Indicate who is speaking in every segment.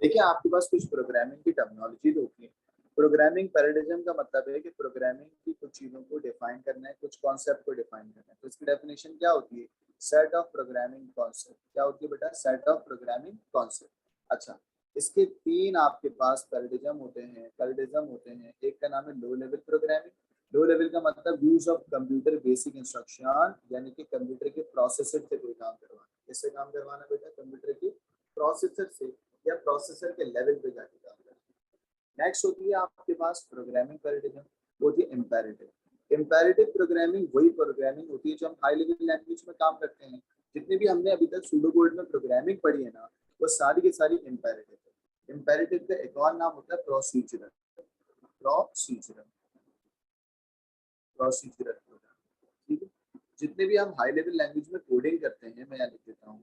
Speaker 1: देखिए आपके पास कुछ प्रोग्रामिंग की टर्मिनोलॉजी होती है। प्रोग्रामिंग पैराडिज्म का मतलब है कि प्रोग्रामिंग की कुछ चीजों को डिफाइन करना है, कुछ कॉन्सेप्ट को डिफाइन करना है। तो इसकी डेफिनेशन क्या होती है? Set of programming concept. क्या होती है बेटा? Set of programming concept. अच्छा, इसके तीन आपके पास पैराडिज्म होते हैं। एक का नाम है low level programming. Low level का मतलब use of computer basic instruction, यानी कि कंप्यूटर के प्रोसेसर से कोई काम करवाना। किससे काम करवाना बेटा? कंप्यूटर के प्रोसेसर से या प्रोसेसर के लेवल पे जाके काम करना। नेक्स्ट होती है आपके पास प्रोग्रामिंग पैराडिज्म, होती है इम्पेरेटिव। इम्पेरेटिव प्रोग्रामिंग वही प्रोग्रामिंग होती है जो हम हाई लेवल लैंग्वेज में काम करते हैं। जितने भी हमने अभी तक सूडो कोड में प्रोग्रामिंग पढ़ी है ना, वो सारी की सारी इम्पेरेटिव है। इम्पेरेटिव का एक और नाम होता है प्रोसीजरल। प्रोसीजरल प्रोसीजरल ठीक है। जितने भी हम हाई लेवल लैंग्वेज में कोडिंग करते हैं, मैं यहाँ लिख देता हूँ,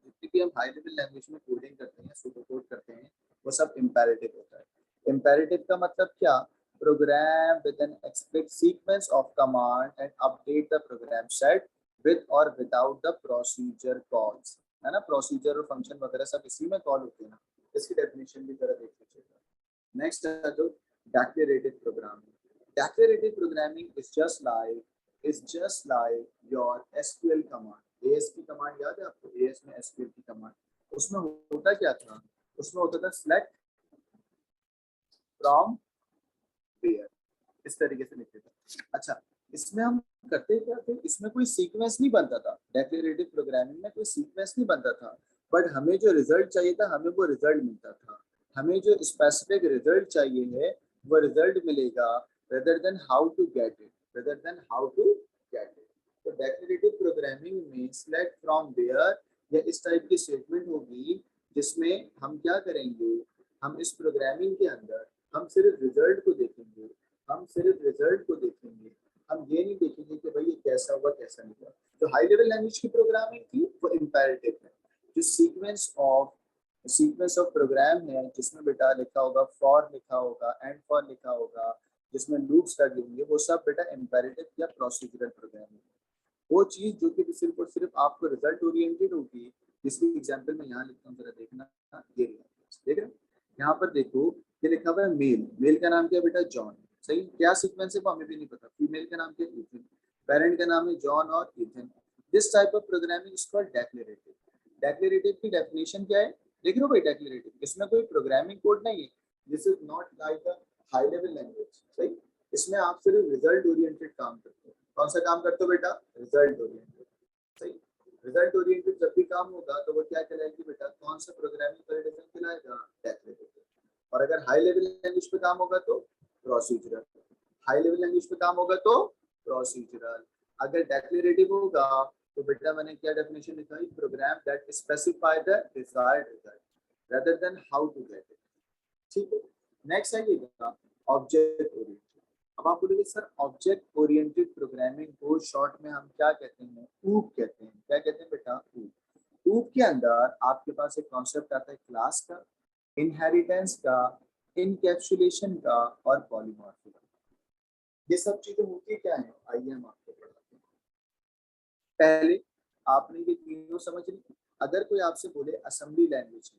Speaker 1: जितनी भी हम हाई लेवल लैंग्वेज में कोडिंग करते हैं, सूडो कोड करते हैं, वो सब इम्पेरेटिव होता है। इम्पेरेटिव का मतलब क्या? Program with an explicit sequence of command and update the program set with और विदाउट द प्रोसीजर कॉल्स, है ना। प्रोसीजर और फंक्शन वगैरह सब इसी में कॉल होते हैं ना। इसकी डेफिनेशन भी जरा देख लीजिएगा। नेक्स्ट है जो declarative programming. Declarative programming is just like your SQL command. AS की कमांड याद है आपको? AS में SQL की कमांड, उसमें होता क्या था? उसमें होता था select from where, इस तरीके से लिखते थे। अच्छा, इसमें हम करते क्या थे? इसमें कोई सीक्वेंस नहीं बनता था। डेक्लेरेटिव प्रोग्रामिंग में कोई सीक्वेंस नहीं बनता था, बट हमें जो रिजल्ट चाहिए था, हमें वो रिजल्ट मिलता था। हमें जो स्पेसिफिक रिजल्ट चाहिए है, वो रिजल्ट मिलेगा rather than how to get it, rather than how to get it। तो डेक्लेरेटिव प्रोग्रामिंग में select from where या इस टाइप की स्टेटमेंट होगी, जिसमें हम क्या करेंगे? हम इस प्रोग्रामिंग के अंदर हम सिर्फ रिजल्ट को देखेंगे, हम ये नहीं देखेंगे कि भाई ये कैसा हुआ कैसा नहीं हुआ। जो हाई लेवल लैंग्वेज की प्रोग्रामिंग थी वो इम्पेरेटिव है। जो सीक्वेंस ऑफ प्रोग्राम है, जिसमें बेटा लिखा होगा फॉर, लिखा होगा एंड फॉर, लिखा होगा, जिसमें लूप्स लगे होंगे, वो सब बेटा इम्पेरेटिव या प्रोसीजरल प्रोग्रामिंग है। वो चीज जो कि सिर्फ और सिर्फ आपको रिजल्ट ओरिएंटेड होगी, जिसकी एग्जांपल मैं यहाँ लिखता हूँ, जरा देखना। ये देख रहे हैं, यहाँ पर देखो, ये लिखा हुआ है मेल। मेल का नाम क्या है बेटा? जॉन। सही, क्या सीक्वेंस है वो हमें भी नहीं पता। फीमेल का नाम क्या है? इथन। पेरेंट का नाम है जॉन और Ethan. This type of programming is called declarative. Declarative की डेफिनेशन क्या है? देख रहे हो भाई? डेक्लेरेटिव, इसमें कोई प्रोग्रामिंग कोड नहीं है। This is not like a high level language. सही, इसमें आप सिर्फ रिजल्ट ओरिएंटेड काम करते हो। कौन सा काम करते हो बेटा? Result oriented. सही, रिजल्ट ओरिएंटेड जब भी काम होगा तो वो क्या कहलाएगी बेटा? कौन सा प्रोग्रामिंग पैराडिज्म कहलाएगा? डेक्लेरेटिव। और अगर हाई लेवल लैंग्वेज पे काम होगा तो प्रोसीजरल। हाई लेवल लैंग्वेज पे काम होगा तो प्रोसीजरल। अगर डेक्लेरेटिव होगा तो बेटा मैंने क्या डेफिनेशन लिखा है? Program that specify the desired result rather than how to get it। ठीक है। नेक्स्ट है ये ऑब्जेक्ट ओरिएंटेड। अब आप बोलोगे सर ऑब्जेक्ट ओरिएंटेड प्रोग्रामिंग को शॉर्ट में हम क्या कहते हैं? ऊप कहते हैं। क्या कहते हैं बेटा? ऊप। ऊप के अंदर आपके पास एक कॉन्सेप्ट आता है क्लास का, इनहेरिटेंस का, इनकैप्सुलेशन का और पॉलीमॉर्फी का। ये सब चीजें होती क्या है? आइए हम आपको बताते हैं। पहले आपने ये तीनों समझ ली। अगर कोई आपसे बोले assembly language,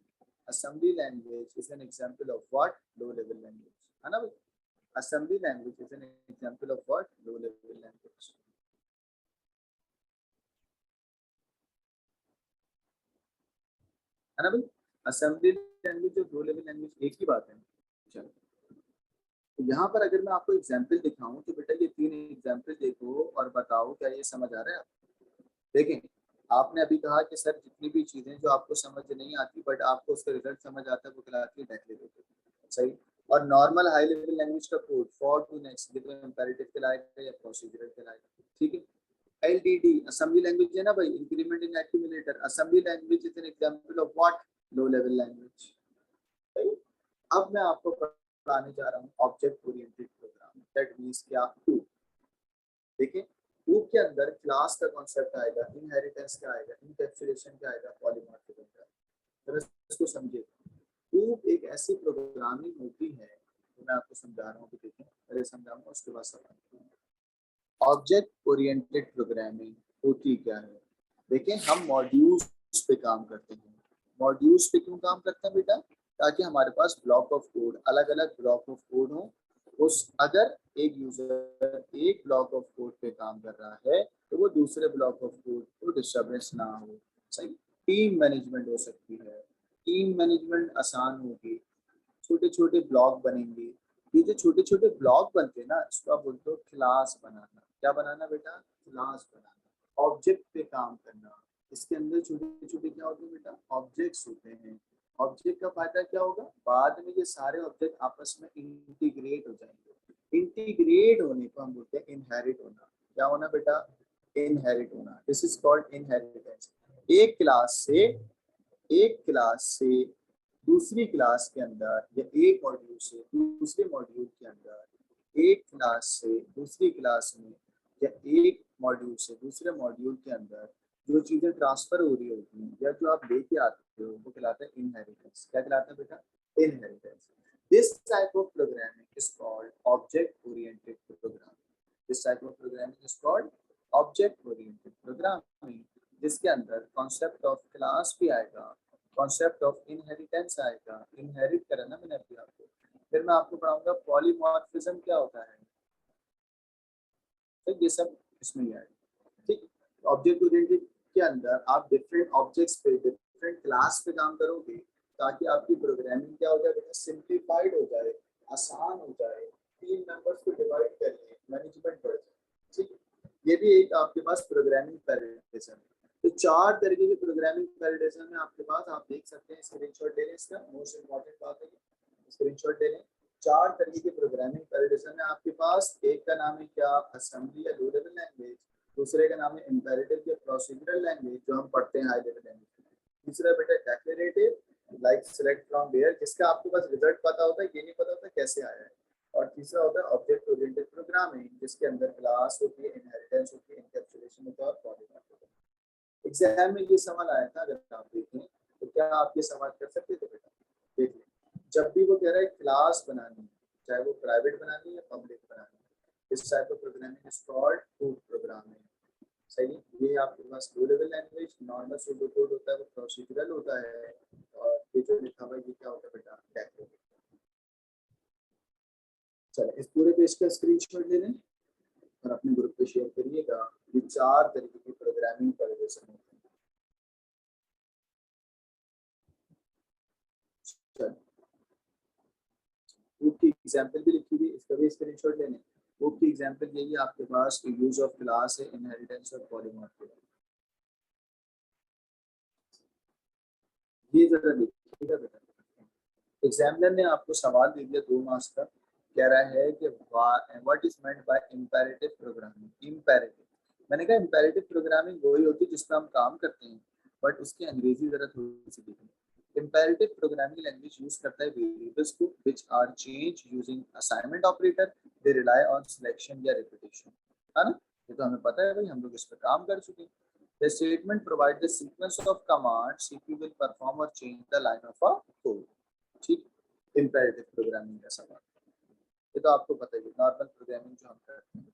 Speaker 1: assembly language is an example of what? Low level language, है ना भाई? Assembly language is an example of what? Low level language, है ना भाई? असेंबली लैंग्वेज और लो लेवल लैंग्वेज एक ही बात है। चलो, तो यहाँ पर अगर मैं आपको एग्जाम्पल दिखाऊं तो बेटा ये तीन एग्जाम्पल देखो और बताओ क्या ये समझ आ रहा है? देखें, आपने अभी कहा कि सर जितनी भी चीजें जो आपको समझ नहीं आती बट आपको उसका रिजल्ट समझ आता है, वो कहलाती है डेक्लेरेटिव। सही। और नॉर्मल हाई लेवल लैंग्वेज का code for to next imperative कहलाएगा या प्रोसीजरल कहलाएगा। ठीक है। LDD असेंबली लैंग्वेज है ना भाई? Increment in accumulator. Assembly language is an example of what? Low level language. अब मैं आपको पढ़ाने जा रहा हूँ object oriented programming. That means क्या? देखिए, लूप के अंदर क्लास का कॉन्सेप्ट आएगा, इनहेरिटेंस का आएगा, इनकैप्सुलेशन का आएगा, पॉलीमॉर्फिज्म का। तो इसको समझिए। लूप एक ऐसी प्रोग्रामिंग होती है, तो मैं आपको समझा रहा हूँ कि देखें, पहले समझाऊंगा उसके बाद सवाल। ऑब्जेक्ट ओरिएंटेड प्रोग्रामिंग होती क्या है? देखें, हम मॉड्यूल्स पे काम करते हैं। मॉड्यूल्स पे क्यों काम करते हैं बेटा? ताकि हमारे पास ब्लॉक ऑफ कोड, अलग अलग ब्लॉक ऑफ कोड हो। उस अगर एक यूजर एक ब्लॉक ऑफ कोड पे काम कर रहा है तो वो दूसरे ब्लॉक ऑफ कोड को डिस्टर्बेंस ना हो। सही। टीम मैनेजमेंट हो सकती है, टीम मैनेजमेंट आसान होगी, छोटे छोटे ब्लॉक बनेंगे। ये जो छोटे छोटे ब्लॉक बनते हैं ना, इसको आप बोलते हो क्लास बनाना। क्या बनाना बेटा? क्लास बनाना। ऑब्जेक्ट पे काम करना। इसके अंदर छोटे छोटे क्या होते हैं बेटा? ऑब्जेक्ट्स होते हैं। ऑब्जेक्ट का फायदा क्या होगा? बाद में ये सारे ऑब्जेक्ट आपस में इंटीग्रेट हो जाएंगे। इंटीग्रेट होने को हम बोलते हैं इनहेरिट होना। क्या होना बेटा? इनहेरिट होना। This is called inheritance. एक क्लास से एक क्लास से दूसरी क्लास के अंदर, या एक मॉड्यूल से दूसरे मॉड्यूल के अंदर, एक क्लास से दूसरी क्लास में, या एक मॉड्यूल से दूसरे मॉड्यूल के अंदर जो चीजें ट्रांसफर हो रही होती हैं या जो आप लेके आते हो वो कहलाता है इनहेरिटेंस। क्या कहलाता है बेटा? Inheritance. This type of programming is called object oriented programming. This type of programming is called object oriented programming, जिसके अंदर कॉन्सेप्ट ऑफ क्लास भी आएगा, कॉन्सेप्ट ऑफ इनहेरिटेंस आएगा। इनहेरिट करा ना मैंने अभी आपको। फिर मैं आपको पढ़ाऊंगा पॉलीमॉर्फिज्म क्या होता है। तो ये सब इसमें ही आएगा। ठीक। ऑब्जेक्ट ओरिएंटेड के अंदर आप डिफरेंट ऑब्जेक्ट्स पे, डिफरेंट क्लास पे काम करोगे ताकि आपकी प्रोग्रामिंग क्या हो जाए बेटा? सिंप्लीफाइड हो जाए, आसान हो जाए, टीम मेंबर्स को डिवाइड करने, मैनेजमेंट बढ़ जाए। ठीक। ये भी एक आपके पास प्रोग्रामिंग पैराडाइज्म है। तो चार तरीके के प्रोग्रामिंग पैराडाइज्म में आपके पास, आप देख सकते हैं। स्क्रीनशॉट ले लें, इसका मोस्ट इंपॉर्टेंट बात है, स्क्रीनशॉट ले लें। चार तरीके के प्रोग्रामिंग पैराडाइज्म में आपके पास, एक का नाम है क्या? असेंबली या लो लेवल लैंग्वेज। दूसरे का नाम है इम्पेरेटिव या प्रोसीजरल लैंग्वेज, जो हम पढ़ते हैं हाई लेवल लैंग्वेज। तीसरा बेटा declarative, like select from where, जिसका आपको बस रिजल्ट पता होता है, ये नहीं पता होता कैसे आया है। और तीसरा होता है ऑब्जेक्ट ओरिएंटेड प्रोग्रामिंग, जिसके अंदर क्लास होती है, इनहेरिटेंस होती है, एनकैप्सुलेशन होता है और पॉलीमॉर्फिज्म। एग्जाम में ये सवाल आया था, अगर आप देखें तो क्या आप ये सवाल कर सकते थे बेटा? देखिए, जब भी वो कह रहा है क्लास बनानी है, चाहे वो प्राइवेट बनानी है या पब्लिक बनानी है, इस type of programming is called code programming. सही। ये आपके पास low level language, normal pseudo code होता है, वो प्रोसीजरल होता है। और ये जो लिखा हुआ है ये क्या होता है बेटा? डेक्लेरेटिव। चलो इस पूरे पेज का स्क्रीनशॉट ले लें और अपने ग्रुप पे शेयर करिएगा। ये चार तरीके की प्रोग्रामिंग पैराडाइज्म होते हैं। चलो प्रूफ की एग्जांपल भी लिखी हुई, इसका भी स्क्रीनशॉट ले लें। प्रूफ की एग्जांपल यही है आपके पास, यूज ऑफ क्लास है, इनहेरिटेंस और पॉलीमॉर्फिज्म। ये जरा देखिएगा बेटा। एग्जामिनर ने आपको सवाल दे दिया 2 मार्क्स का, कह रहा है कि what is meant by imperative programming. Imperative, मैंने कहा इंपेरेटिव प्रोग्रामिंग वही होती है जिसमें हम काम करते हैं, बट उसकी अंग्रेजी जरा थोड़ी सी देखें। इंपेरेटिव प्रोग्रामिंग लैंग्वेज यूज करता है वेरिएबल्स को which are change using assignment operator, they rely on selection या रिपीटेशन। है ना? ये तो हमें पता है भाई, हम लोग इस पर काम कर चुके हैं। The statement provides the sequence of commands CPU will perform or change the line of a code. ठीक। इंपेरेटिव प्रोग्रामिंग का सवाल, ये तो आपको पता है, नॉर्मल प्रोग्रामिंग जो हम करते हैं।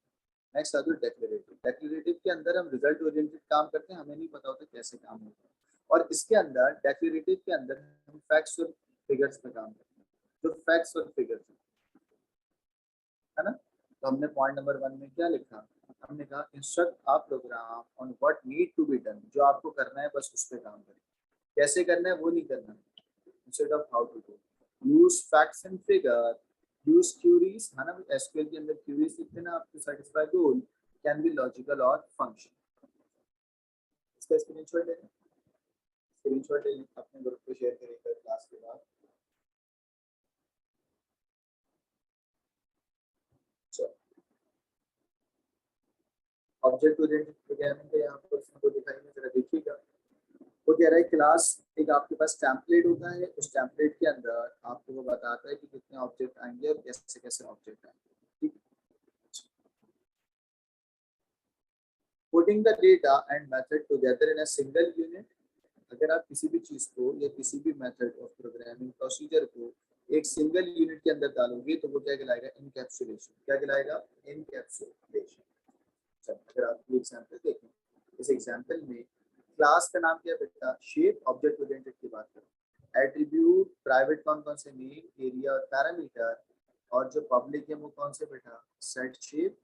Speaker 1: नेक्स्ट आता है डेक्लेरेटिव। डेक्लेरेटिव के अंदर हम रिजल्ट ओरिएंटेड काम करते हैं, हमें नहीं पता होता कैसे काम होता है। और इसके अंदर डेक्लेरेटिव के अंदर हम फैक्ट्स और फिगर्स पे काम करते हैं। जो फैक्ट्स और फिगर्स है ना, तो हमने पॉइंट नंबर 1 में क्या लिखा? हमने कहा instruct a program on what need to be done. जो आपको करना है बस उस पे काम करें, कैसे करना है वो नहीं करना। Instead of how to do, use facts and figure, use queries, है ना? एसक्यूएल के अंदर क्यूरीज लिखते हैं ना आपको, satisfy goal, can be logical और फंक्शन। इसका स्क्रीनशॉट ले लें, स्क्रीनशॉट ले लें, अपने ग्रुप पे शेयर करेंगे क्लास के बाद। ऑब्जेक्ट ओरिएंटेड प्रोग्रामिंग का यहाँ पर इसको दिखाई में जरा देखिएगा। वो कह रहा है क्लास एक आपके पास टेम्पलेट होता है, उस टेम्पलेट के अंदर आपको वो बताता है कि कितने ऑब्जेक्ट आएंगे और कैसे कैसे ऑब्जेक्ट आएंगे। ठीक। Putting the data and method together in a single unit. अगर आप किसी भी चीज को या किसी भी मेथड ऑफ प्रोग्रामिंग प्रोसीजर को एक सिंगल यूनिट के अंदर डालोगे तो वो क्या कहलाएगा? इनकैप्सुलेशन। क्या कहलाएगा? इनकैप्सुलेशन। अगर आप ये एग्जांपल देखें, इस एग्जांपल में क्लास का नाम क्या है बेटा? शेप। ऑब्जेक्ट ओरिएंटेड की बात करें, एट्रीब्यूट प्राइवेट कौन कौन से, नेम, एरिया और पैरामीटर, और जो पब्लिक है वो कौन से बेटा, सेट शेप,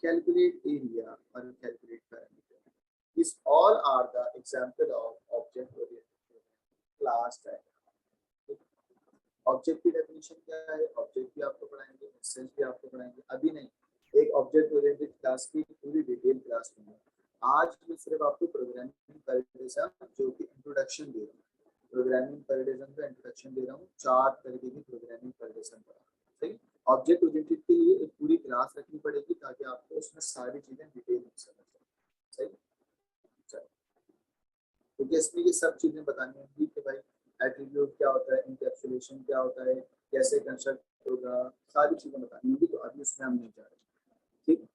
Speaker 1: कैलकुलेट एरिया और calculate parameter. These all are the example of object oriented class diagram. Object की डेफिनेशन क्या है, ऑब्जेक्ट भी आपको पढ़ाएंगे, इंस्टेंस भी आपको पढ़ाएंगे. अभी नहीं, एक ऑब्जेक्ट ओरिएंटेड क्लास की पूरी डिटेल क्लास में है. आज मैं सिर्फ आपको प्रोग्रामिंग पैराडिज्म जो कि इंट्रोडक्शन दे रहा हूँ, प्रोग्रामिंग पैराडिज्म का इंट्रोडक्शन दे रहा हूँ. 4 तरीके की प्रोग्रामिंग पैराडिज्म पढ़ा. सही. ऑब्जेक्ट ओरिएंटेड के लिए एक पूरी क्लास रखनी पड़ेगी ताकि आपको उसमें सारी चीजें डिटेल में समझ जाए. सही. क्योंकि इसमें ये सब चीजें बतानी होंगी कि भाई एट्रीब्यूट क्या होता है, इनकैप्सुलेशन क्या होता है, कैसे कंस्ट्रक्ट होगा, सारी चीजें बतानी होंगी. तो अभी उसमें हम नहीं जा रहे. ठीक.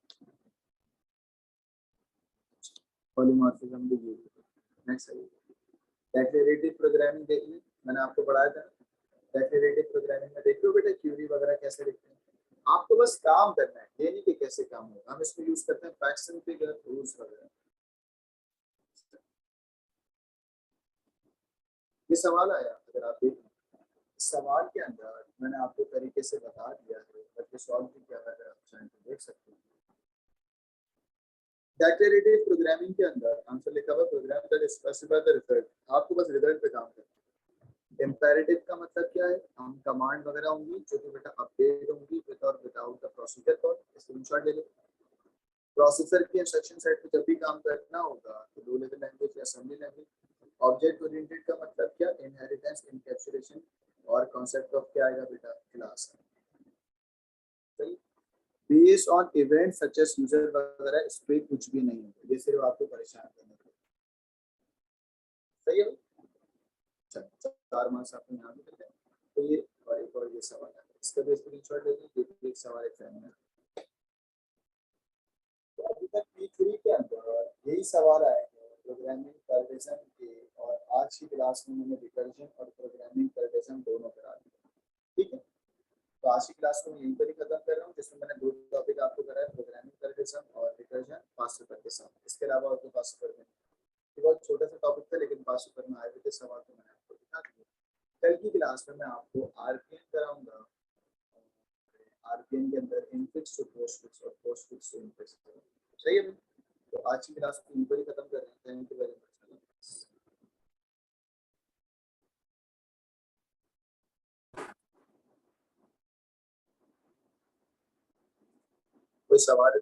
Speaker 1: पॉलीमॉर्फिज्म भी ये. नेक्स्ट है डेक्लेरेटिव प्रोग्रामिंग. देखिए मैंने आपको पढ़ाया था डेक्लेरेटिव प्रोग्रामिंग में. देखो बेटा क्यूरी वगैरह कैसे लिखते हैं. आपको बस काम करना है, ये नहीं कि कैसे काम होगा. हम इसमें यूज करते हैं फैक्ट्स एंड फिगर, रूल्स वगैरह. ये सवाल आया, अगर आप देखें सवाल के अंदर मैंने आपको तरीके से बता दिया है, बल्कि सॉल्व भी किया है, अगर आप चाहें तो देख सकते हैं. डेक्लेरेटिव प्रोग्रामिंग के अंदर आंसर लिखा हुआ program that specify the result. आपको बस रिजल्ट पे काम करना है. इम्पेरेटिव का मतलब क्या है, हम कमांड वगैरह होंगी जो कि बेटा अपडेट होंगी विद और without the procedure call. Screenshot ले लो. प्रोसेसर के इंस्ट्रक्शन सेट पे जब भी काम करना होगा तो लो लेवल लैंग्वेज या असेंबली लैंग्वेज. ऑब्जेक्ट ओरिएंटेड का मतलब क्या, इनहेरिटेंस, इनकैप्सुलेशन और कॉन्सेप्ट ऑफ क्या आएगा बेटा, क्लास. सही. Based on event such as user वगैरह, इस पे कुछ भी नहीं है, ये सिर्फ आपको परेशान करने के लिए. सही है. चलो 4 मार्क्स आपको यहाँ पे मिल गए. तो ये और एक और ये सवाल है, इसका भी स्क्रीनशॉट ले लीजिए. ये एक सवाल एग्जाम में. तो अभी तक P3 के अंदर यही सवाल आए हैं प्रोग्रामिंग पैराडिज्म के, और आज की क्लास में मैंने रिकर्जन और प्रोग्रामिंग पैराडिज्म दोनों करा दिए. ठीक है. तो आज की क्लास को मैं यहीं पर ही खत्म कर रहा हूँ, जिसमें मैंने 2 टॉपिक आपको कराया, प्रोग्रामिंग पैराडिज्म और रिकर्जन 5 पेपर के साथ. इसके अलावा और तो 5 पेपर में बहुत छोटा सा टॉपिक था, लेकिन 5 पेपर में आए हुए थे सवाल, तो मैंने आपको दिखा दिया. कल की क्लास में मैं आपको आरपीएम कराऊंगा. आरपीएम के अंदर इनफिक्स टू पोस्टफिक्स और पोस्टफिक्स टू इनफिक्स. सही है. तो आज की क्लास को यहीं पर ही खत्म कर रहे हैं. Thank you very much. कोई सवाल है?